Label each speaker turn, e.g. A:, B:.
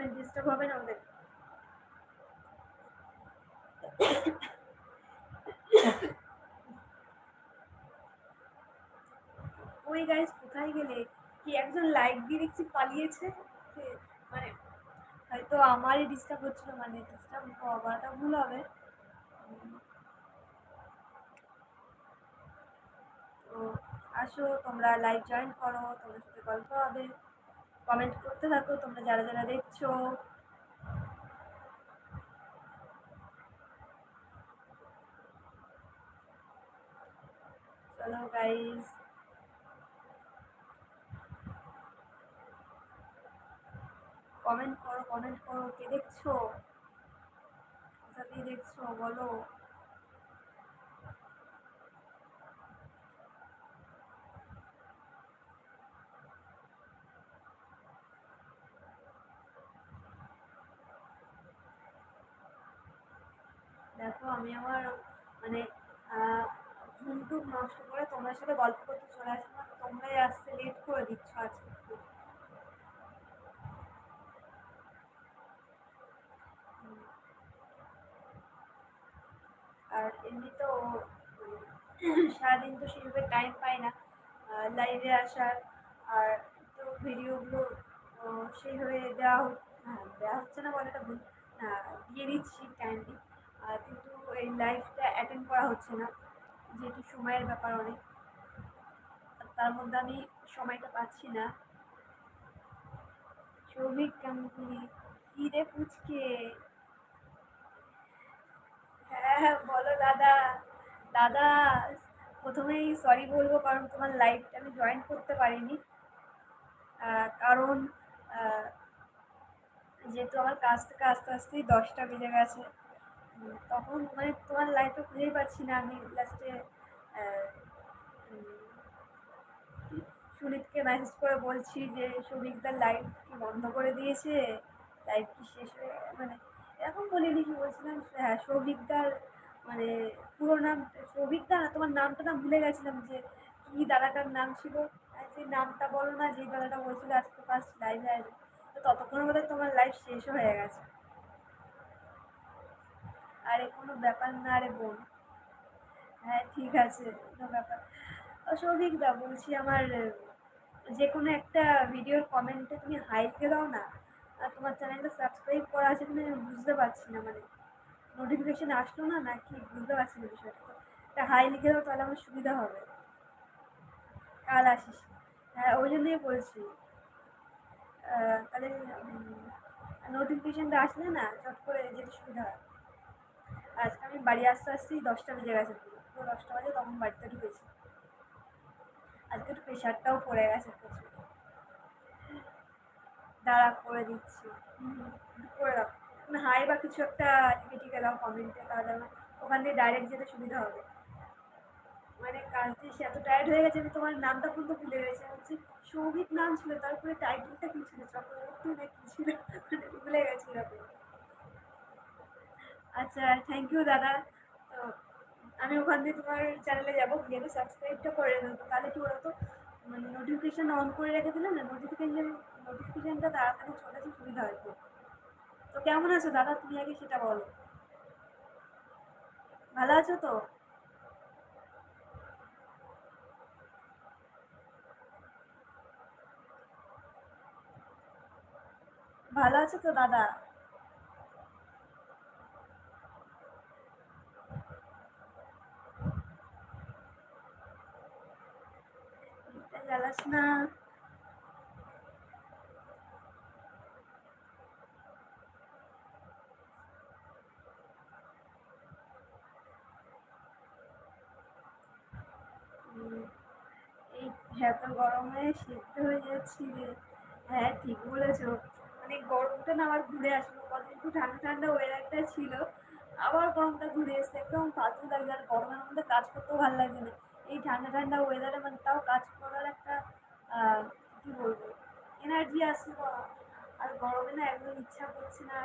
A: মানে ডিস্টার্ব হবে না ওদের। ওই গাইস কোথায় গেলে? কি একজন লাইক দিয়ে দেখছি পালিয়েছে। মানে হয়তো আমারই ডিস্টার্ব হচ্ছিল, মানে ডিস্টার্ব হওয়াটা ভুল হবে। তো আসো তোমরা লাইভ জয়েন করো, তোমার সাথে গল্প হবে। কমেন্ট করতে থাকো তোমরা যারা যারা দেখছো। চলো গাইস, কমেন্ট করো কমেন্ট করো, কে দেখছো, কোথা দিয়ে দেখছো বলো। দেখো আমি আমার মানে ঘুম টুম নষ্ট করে তোমার সাথে গল্প করতে চলে আসলাম, তোমরাই আসতে লেট করে দিচ্ছ আজকে। আর এমনিতেও সারাদিন তো সেইভাবে টাইম পাই না লাইভে আসার। আর তো ভিডিওগুলো সেইভাবে দেওয়া হচ্ছে না বলাটা ভুল, দিয়ে দিচ্ছি টাইমলি, কিন্তু এই লাইভটা অ্যাটেন্ড করা হচ্ছে না, যেহেতু সময়ের ব্যাপার অনেক, তার মধ্যে আমি সময়টা পাচ্ছি না। সৌভিক গাঙ্গুলি, কি রে পুচকে? হ্যাঁ হ্যাঁ বলো দাদা। দাদা, প্রথমেই সরি বলবো কারণ তোমার লাইভটা আমি জয়েন করতে পারিনি, কারণ আহ, যেহেতু আমার কাজ থেকে আস্তে আস্তেই 10টা বেজে গেছে। তখন মানে তোমার লাইভটা খুঁজেই পাচ্ছি না। আমি লাস্টে সুনীতকে মেসেজ করে বলছি যে সৌভিকদার লাইভ কি বন্ধ করে দিয়েছে, লাইভ কি শেষ হয়ে, মানে এরকম বলিনি, কি বলছিলাম, হ্যাঁ সৌভিকদার মানে পুরো নাম সৌভিকদা না, তোমার নামটা না ভুলে গেছিলাম, যে কি দাদাটার নাম ছিল, যে নামটা বলো না, যে দাদাটা বলছিল আজকে ফার্স্ট লাইভে আসবে। তো ততক্ষণের মধ্যে তোমার লাইভ শেষ হয়ে গেছে। আরে কোনো ব্যাপার না রে বোন। হ্যাঁ ঠিক আছে, কোনো ব্যাপার। সৌভিকদা বলছি, আমার যে কোনো একটা ভিডিওর কমেন্টে তুমি হাই লিখে দাও না। আর তোমার চ্যানেলটা সাবস্ক্রাইব করা আছে কিনা আমি বুঝতে পারছি না, মানে নোটিফিকেশন আসলো না নাকি বুঝতে পারছি না বিষয়টা। একটা হাই লিখে দাও তাহলে আমার সুবিধা হবে। কাল আসিস, হ্যাঁ ওই জন্যই বলছি। তাহলে নোটিফিকেশনটা আসলে না চট করে যেতে সুবিধা হয়। আজকে আমি বাড়ি আসতে আসতেই 10টা বেজে গেছে, পুরো পুরো 10টা বাজে তখন বাড়িতে ঢুকেছি। আজকে একটু প্রেশারটাও পড়ে গেছে প্রচুর। দাঁড়া করে দিচ্ছি। করে দাও, তুমি হাই বা কিছু একটা লিখে টিকে দাও কমেন্টে, তাহলে আমার ওখান দিয়ে ডাইরেক্ট যেতে সুবিধা হবে। মানে কাজ দিয়ে সে এত টায়ার্ড হয়ে গেছে, আমি তোমার নামটা পর্যন্ত ভুলে গেছি। হচ্ছে সৌভিক নাম ছিল, তারপরে টাইটেলটা কি ছিল, চক্রবর্তী না কি ছিল, মানে ভুলে গেছি এরকম। আচ্ছা থ্যাংক ইউ দাদা। তো আমি ওখান দিয়ে তোমার চ্যানেলে যাবো, গিয়ে সাবস্ক্রাইবটা করে দেবো, তাহলে কি বলতো, মানে নোটিফিকেশন অন করে রেখে দিলে না, নোটিফিকেশনটা তাড়াতাড়ি চলে আসে, সুবিধা হয় খুব। তো কেমন আছো দাদা, তুমি আগে সেটা বলো। ভালো আছো তো? ভালো আছো তো দাদা? জ্বালাস না। এই এত গরমে সিদ্ধ হয়ে যাচ্ছি রে। হ্যাঁ ঠিক বলেছো, মানে গরমটা না আবার ঘুরে আসলো, কদিন একটু ঠান্ডা ঠান্ডা ওয়েদারটা ছিল, আবার গরমটা ঘুরে এসছে, একদম ফালতু লাগছে। আর গরমের মধ্যে কাজ করতেও ভালো লাগছে না। এই ঠান্ডা ঠান্ডা ওয়েদারে মানে তাও কাজ করার একটা আহ, কি বলবো, এনার্জি আসলো। আর গরমে না একদম ইচ্ছা করছে না।